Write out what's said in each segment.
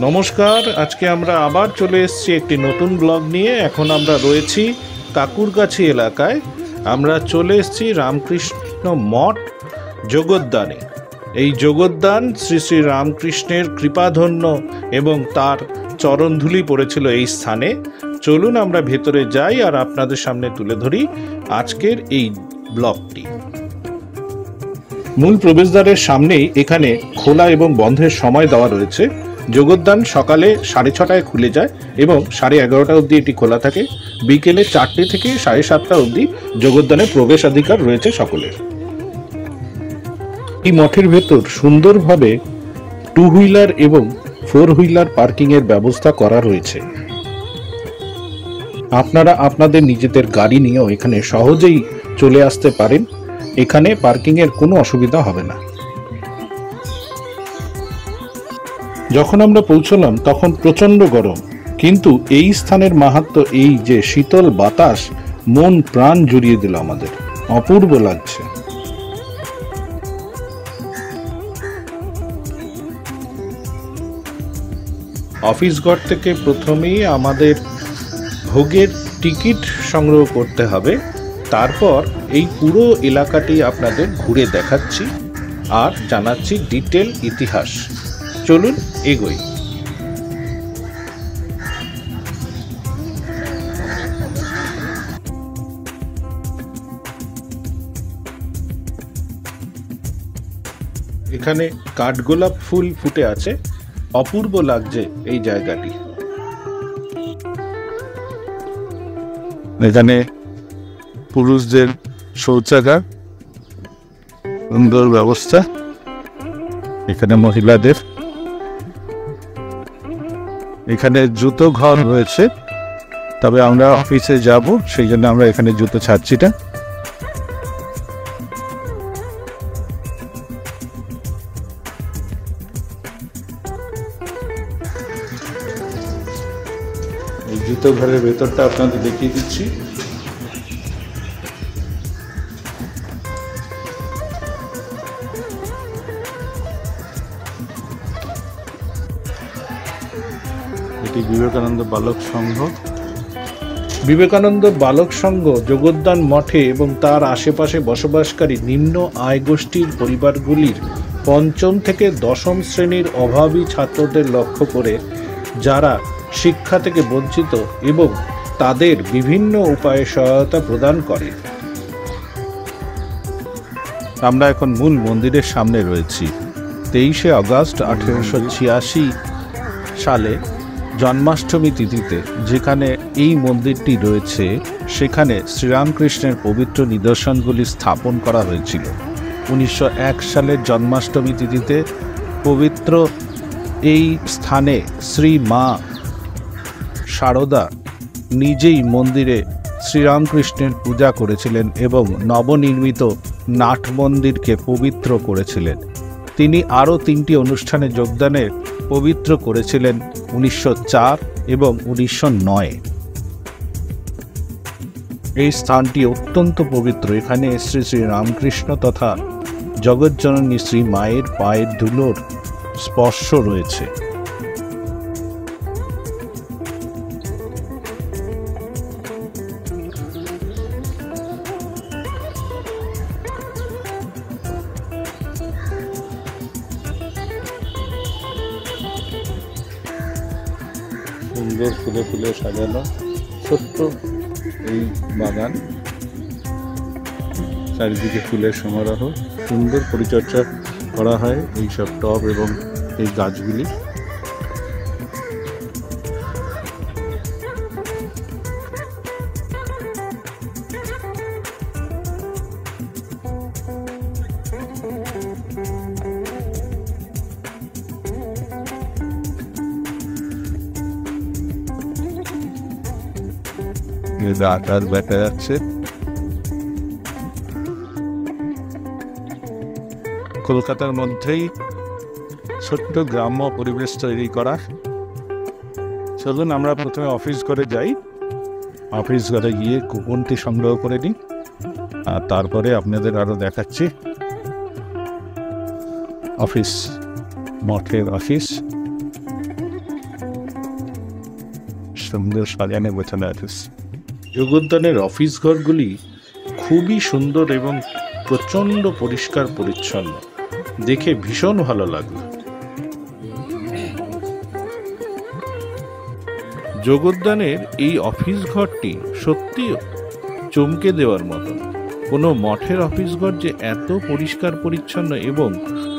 নমস্কার, আজকে আমরা আবার চলে এসেছি একটি নতুন ব্লগ নিয়ে। এখন আমরা রয়েছি কাকুরগাছি এলাকায়। আমরা চলে এসেছি রামকৃষ্ণ মঠ জগদ্দানে। এই জগদ্দান শ্রী শ্রী রামকৃষ্ণের কৃপাধন্য এবং তার চরণধুলি পড়েছিল এই স্থানে। চলুন আমরা ভেতরে যাই আর আপনাদের সামনে তুলে ধরি আজকের এই ব্লগটি। মূল প্রবেশদ্বারের সামনেই এখানে খোলা এবং বন্ধের সময় দেওয়া রয়েছে। জগদ্দান সকালে 6:30টায় খুলে যায় এবং 11:30 অবধি এটি খোলা থাকে। বিকেলে 4টে থেকে 7:30 অবধি জগদ্দানে প্রবেশাধিকার রয়েছে সকলের। এই মঠের ভেতর সুন্দরভাবে 2 হুইলার এবং 4 হুইলার পার্কিং এর ব্যবস্থা করা রয়েছে। আপনারা আপনাদের নিজেদের গাড়ি নিয়েও এখানে সহজেই চলে আসতে পারেন। এখানে পার্কিং এর কোনো অসুবিধা হবে না। যখন আমরা পৌঁছলাম তখন প্রচন্ড গরম, কিন্তু এই স্থানের মাহাত্ম্য এই যে শীতল বাতাস মন প্রাণ জুড়িয়ে দিল আমাদের। অপূর্ব লাগছে। অফিস ঘর থেকে প্রথমেই আমাদের ভোগের টিকিট সংগ্রহ করতে হবে। তারপর এই পুরো এলাকাটি আপনাদের ঘুরে দেখাচ্ছি আর জানাচ্ছি ডিটেল ইতিহাস। চলুন এগোই। এখানে কাঠগোলাপ ফুল ফুটে আছে। অপূর্ব লাগছে এই জায়গাটি। এখানে পুরুষদের শৌচাগার, সুন্দর ব্যবস্থা। এখানে মহিলাদের, এখানে জুতো ঘর রয়েছে। তবে আমরা অফিসে যাব, সেই জন্য আমরা এখানে জুতো ছাড়ছি না। এই জুতো ঘরের ভেতরটা আপনাদের দেখিয়ে দিচ্ছি। এটি বিবেকানন্দ বালক সংঘ। বিবেকানন্দ বালক সংঘ জগদ্দান মঠে এবং তার আশেপাশে বসবাসকারী নিম্ন আয় গোষ্ঠীর পরিবারগুলির 5ম থেকে 10ম শ্রেণীর অভাবী ছাত্রদের লক্ষ্য করে, যারা শিক্ষা থেকে বঞ্চিত এবং তাদের বিভিন্ন উপায়ে সহায়তা প্রদান করে। আমরা এখন মূল মন্দিরের সামনে রয়েছি। 23শে আগস্ট 1886 সালে জন্মাষ্টমী তিথিতে যেখানে এই মন্দিরটি রয়েছে, সেখানে শ্রীরামকৃষ্ণের পবিত্র নিদর্শনগুলি স্থাপন করা হয়েছিল। 1901 সালের জন্মাষ্টমী তিথিতে পবিত্র এই স্থানে শ্রী মা শারদা নিজেই মন্দিরে শ্রীরামকৃষ্ণের পূজা করেছিলেন এবং নবনির্মিত নাট মন্দিরকে পবিত্র করেছিলেন। তিনি আরও 3টি অনুষ্ঠানে যোগদানে পবিত্র করেছিলেন 1904 এবং 1909। এই স্থানটি অত্যন্ত পবিত্র। এখানে শ্রী শ্রী রামকৃষ্ণ তথা জগজ্জননী শ্রী মায়ের পায়ের ধুলোর স্পর্শ রয়েছে। সুন্দর ফুলে ফুলে সাজানো ছোট্ট এই বাগান, চারিদিকে ফুলের সমারোহ। সুন্দর পরিচর্যা করা হয় এইসব টব এবং এই গাছগুলি। আকাশ দেখা যাচ্ছে। কলকাতার মধ্যেই ছোট্ট গ্রাম্য পরিবেশ তৈরি করা। চলুন আমরা প্রথমে অফিস ঘরে যাই, অফিস ঘরে গিয়ে কুপনটি সংগ্রহ করে নিই, আর তারপরে আপনাদের আরো দেখাচ্ছি অফিস, মঠের অফিস। সুন্দর সাজানো গোছানো অফিস। যোগদানের অফিস ঘরগুলি খুবই সুন্দর এবং প্রচণ্ড পরিষ্কার পরিচ্ছন্ন, দেখে ভীষণ ভালো লাগলো। যোগদানের এই অফিস ঘরটি সত্যি চমকে দেওয়ার মতো। কোনো মঠের অফিস ঘর যে এত পরিষ্কার পরিচ্ছন্ন এবং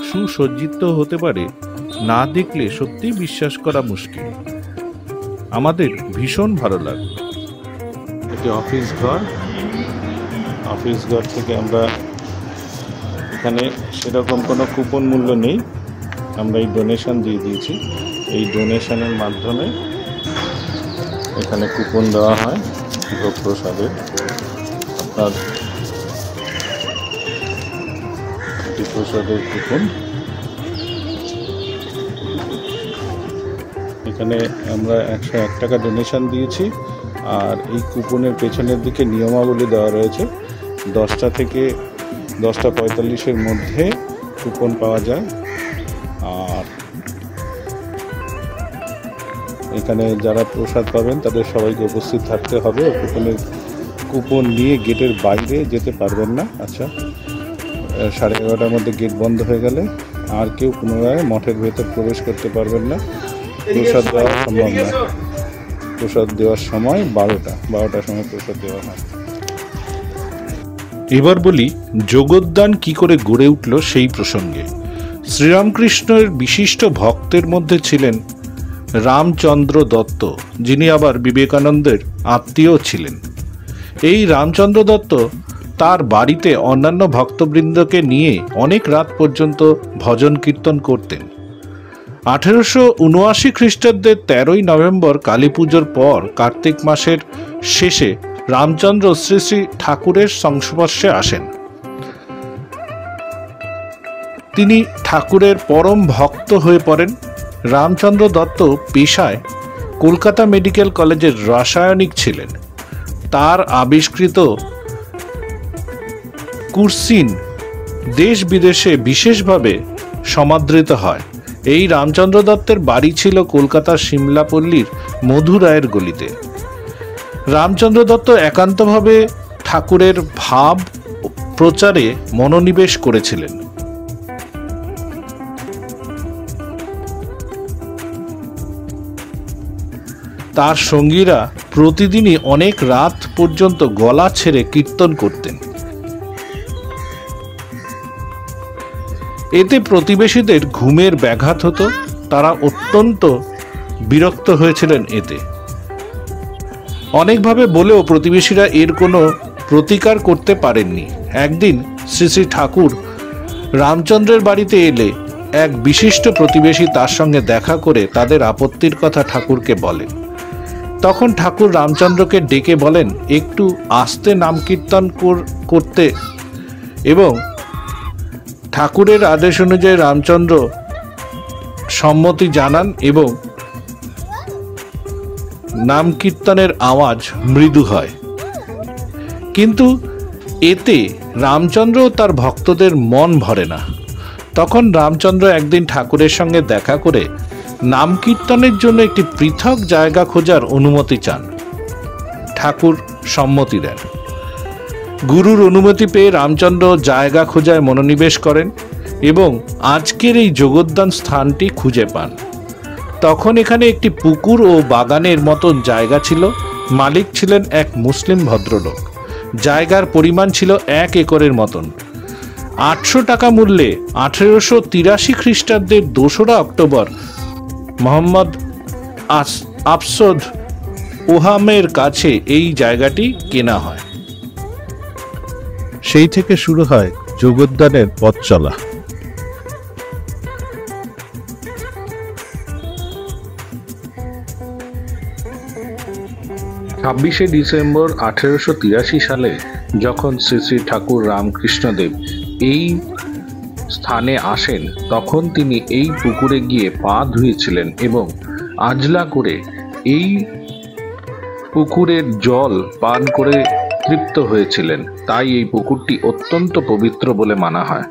সুসজ্জিত হতে পারে, না দেখলে সত্যি বিশ্বাস করা মুশকিল। আমাদের ভীষণ ভালো লাগলো। এটি অফিস ঘর। অফিস ঘর থেকে আমরা, এখানে সেরকম কোনো কুপন মূল্য নেই, আমরা এই ডোনেশন দিয়ে দিয়েছি। এই ডোনেশনের মাধ্যমে এখানে কুপন দেওয়া হয় ভোগ প্রসাদের। আপনার এটি প্রসাদের কুপন। এখানে আমরা 101 টাকা ডোনেশন দিয়েছি, আর এই কুপনের পেছনের দিকে নিয়মাবলী দেওয়া রয়েছে। 10টা থেকে 10:45-এর মধ্যে কুপন পাওয়া যায়। আর এখানে যারা প্রসাদ পাবেন তাদের সবাইকে উপস্থিত থাকতে হবে। কুপন নিয়ে গেটের বাইরে যেতে পারবেন না। আচ্ছা, 11:30টার মধ্যে গেট বন্ধ হয়ে গেলে আর কেউ পুনরায় মঠের ভেতর প্রবেশ করতে পারবেন না। প্রসাদ দেওয়া সম্ভব না। প্রসাদ দেওয়ার সময় 12টার সময় প্রসাদ দেওয়া হয়। এবার বলি যোগদান কি করে গড়ে উঠল সেই প্রসঙ্গে। শ্রীরামকৃষ্ণের বিশিষ্ট ভক্তের মধ্যে ছিলেন রামচন্দ্র দত্ত, যিনি আবার বিবেকানন্দের আত্মীয় ছিলেন। এই রামচন্দ্র দত্ত তার বাড়িতে অন্যান্য ভক্তবৃন্দকে নিয়ে অনেক রাত পর্যন্ত ভজন কীর্তন করতেন। 1879 খ্রিস্টাব্দের 13ই নভেম্বর কালী পুজোর পর কার্তিক মাসের শেষে রামচন্দ্র শ্রী শ্রী ঠাকুরের সংস্পর্শে আসেন। তিনি ঠাকুরের পরম ভক্ত হয়ে পড়েন। রামচন্দ্র দত্ত পেশায় কলকাতা মেডিকেল কলেজের রাসায়নিক ছিলেন। তার আবিষ্কৃত কুরসিন দেশ বিদেশে বিশেষভাবে সমাদৃত হয়। এই রামচন্দ্র দত্তের বাড়ি ছিল কলকাতার সিমলাপল্লীর মধুরায়ের গলিতে। রামচন্দ্র দত্ত একান্তভাবে ঠাকুরের ভাব প্রচারে মনোনিবেশ করেছিলেন। তার সঙ্গীরা প্রতিদিনই অনেক রাত পর্যন্ত গলা ছেড়ে কীর্তন করতেন। এতে প্রতিবেশীদের ঘুমের ব্যাঘাত হতো। তারা অত্যন্ত বিরক্ত হয়েছিলেন এতে। অনেকভাবে বলেও প্রতিবেশীরা এর কোনো প্রতিকার করতে পারেননি। একদিন শ্রী শ্রী ঠাকুর রামচন্দ্রের বাড়িতে এলে এক বিশিষ্ট প্রতিবেশী তার সঙ্গে দেখা করে তাদের আপত্তির কথা ঠাকুরকে বলেন। তখন ঠাকুর রামচন্দ্রকে ডেকে বলেন একটু আস্তে নাম কীর্তন করতে, এবং ঠাকুরের আদেশ অনুযায়ী রামচন্দ্র সম্মতি জানান এবং নাম কীর্তনের আওয়াজ মৃদু হয়। কিন্তু এতে রামচন্দ্র ও তার ভক্তদের মন ভরে না। তখন রামচন্দ্র একদিন ঠাকুরের সঙ্গে দেখা করে নাম কীর্তনের জন্য একটি পৃথক জায়গা খোঁজার অনুমতি চান। ঠাকুর সম্মতি দেন। গুরুর অনুমতি পেয়ে রামচন্দ্র জায়গা খোঁজায় মনোনিবেশ করেন এবং আজকের এই যোগদান স্থানটি খুঁজে পান। তখন এখানে একটি পুকুর ও বাগানের মতন জায়গা ছিল। মালিক ছিলেন এক মুসলিম ভদ্রলোক। জায়গার পরিমাণ ছিল 1 একরের মতন। 800 টাকা মূল্যে 1883 খ্রিস্টাব্দের 2রা অক্টোবর মোহাম্মদ আফসদ ওহামের কাছে এই জায়গাটি কেনা হয়। সেই থেকে শুরু হয় যোগদানের পথ চলা। 26শে ডিসেম্বর 1883 সালে যখন শ্রী শ্রী ঠাকুর রামকৃষ্ণদেব এই স্থানে আসেন, তখন তিনি এই পুকুরে গিয়ে পা ধুয়েছিলেন এবং আজলা করে এই পুকুরের জল পান করে তৃপ্ত হয়েছিলেন। তাই এই পুকুরটি অত্যন্ত পবিত্র বলে মানা হয়।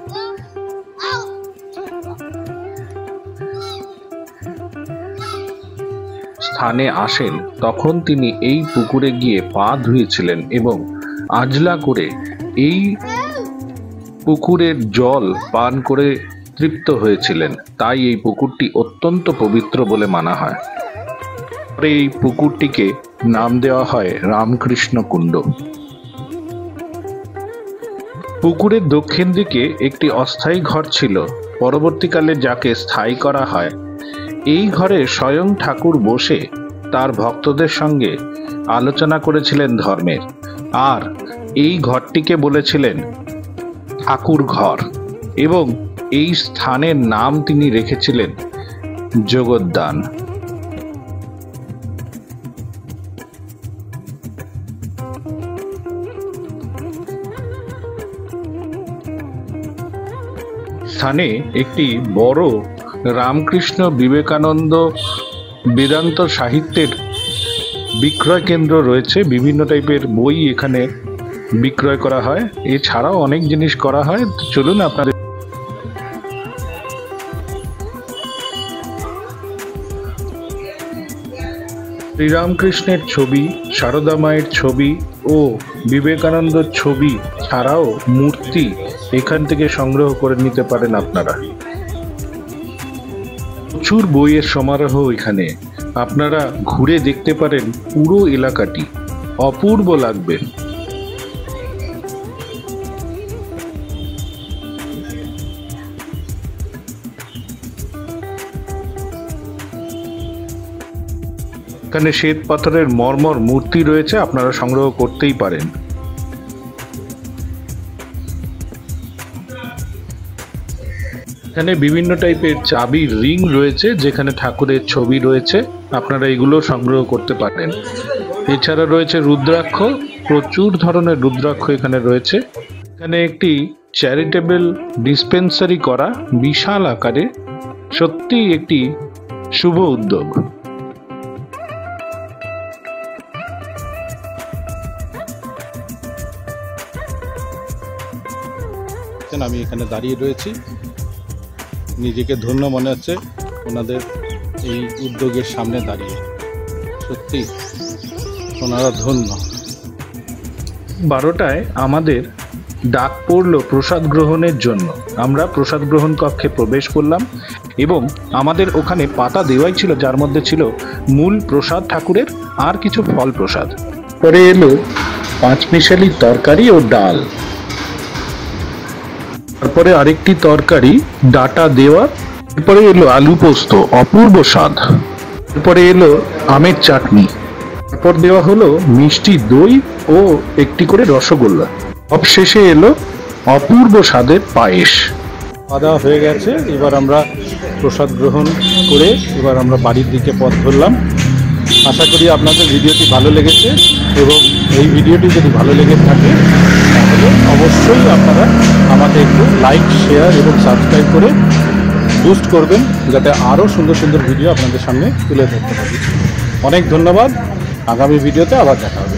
স্থানে আসেন, তখন তিনি এই পুকুরে গিয়ে পা ধুয়েছিলেন এবং আজলা করে এই পুকুরের জল পান করে তৃপ্ত হয়েছিলেন। তাই এই পুকুরটি অত্যন্ত পবিত্র বলে মানা হয়। এই পুকুরটিকে নাম দেওয়া হয় রামকৃষ্ণ কুণ্ড। পুকুরের দক্ষিণ দিকে একটি অস্থায়ী ঘর ছিল, পরবর্তীকালে যাকে স্থায়ী করা হয়। এই ঘরে স্বয়ং ঠাকুর বসে তার ভক্তদের সঙ্গে আলোচনা করেছিলেন ধর্মের, আর এই ঘরটিকে বলেছিলেন ঠাকুর ঘর এবং এই স্থানের নাম তিনি রেখেছিলেন জগদ্দান। স্থানে একটি বড় রামকৃষ্ণ বিবেকানন্দ বেদান্ত সাহিত্যের বিক্রয় কেন্দ্র রয়েছে। বিভিন্ন টাইপের বই এখানে বিক্রয় করা হয়, এছাড়াও অনেক জিনিস করা হয়। চলুন আপনাদের শ্রীরামকৃষ্ণের ছবি, সারদা মায়ের ছবি ও বিবেকানন্দর ছবি ছাড়াও মূর্তি এখান থেকে সংগ্রহ করে নিতে পারেন আপনারা। প্রচুর বইয়ের সমারোহ এখানে, আপনারা ঘুরে দেখতে পারেন। পুরো এলাকাটি অপূর্ব লাগবে। এখানে শ্বেত পাথরের মর্মর মূর্তি রয়েছে, আপনারা সংগ্রহ করতেই পারেন। এখানে বিভিন্ন টাইপের চাবির রিং রয়েছে, যেখানে ঠাকুরের ছবি রয়েছে, আপনারা এগুলো সংগ্রহ করতে পারেন। এছাড়া রয়েছে রুদ্রাক্ষ, প্রচুর ধরনের রুদ্রাক্ষ এখানে রয়েছে। এখানে একটি চ্যারিটেবল ডিসপেন্সারি করা বিশাল আকারে, সত্যি একটি শুভ উদ্যোগ। আমি এখানে দাঁড়িয়ে রয়েছি, নিজেকে ধন্য মনে হচ্ছে ওনাদের এই উদ্যোগের সামনে দাঁড়িয়ে। সত্যি ওনারা ধন্য। 12টায় আমাদের ডাক পড়ল প্রসাদ গ্রহণের জন্য। আমরা প্রসাদ গ্রহণ কক্ষে প্রবেশ করলাম এবং আমাদের ওখানে পাতা দেওয়াই ছিল, যার মধ্যে ছিল মূল প্রসাদ ঠাকুরের আর কিছু ফল প্রসাদ। পরে এলো পাঁচমিশালি তরকারি ও ডাল, তারপরে আরেকটি তরকারি ডাটা দেওয়া, এরপরে এলো আলু পোস্ত, অপূর্ব স্বাদ। এরপরে এলো আমের চাটনি, তারপর দেওয়া হলো মিষ্টি দই ও একটি করে রসগোল্লা। সবশেষে এলো অপূর্ব স্বাদের পায়েস। খাওয়া দাওয়া হয়ে গেছে, এবার আমরা প্রসাদ গ্রহণ করে এবার আমরা বাড়ির দিকে পথ ধরলাম। আশা করি আপনাদের ভিডিওটি ভালো লেগেছে এবং এই ভিডিওটি যদি ভালো লেগে থাকে তাহলে অবশ্যই আপনারা আমাকে একটু লাইক, শেয়ার এবং সাবস্ক্রাইব করে বুস্ট করবেন, যাতে আরও সুন্দর সুন্দর ভিডিও আপনাদের সামনে তুলে ধরতে পারি। অনেক ধন্যবাদ। আগামী ভিডিওতে আবার দেখা হবে।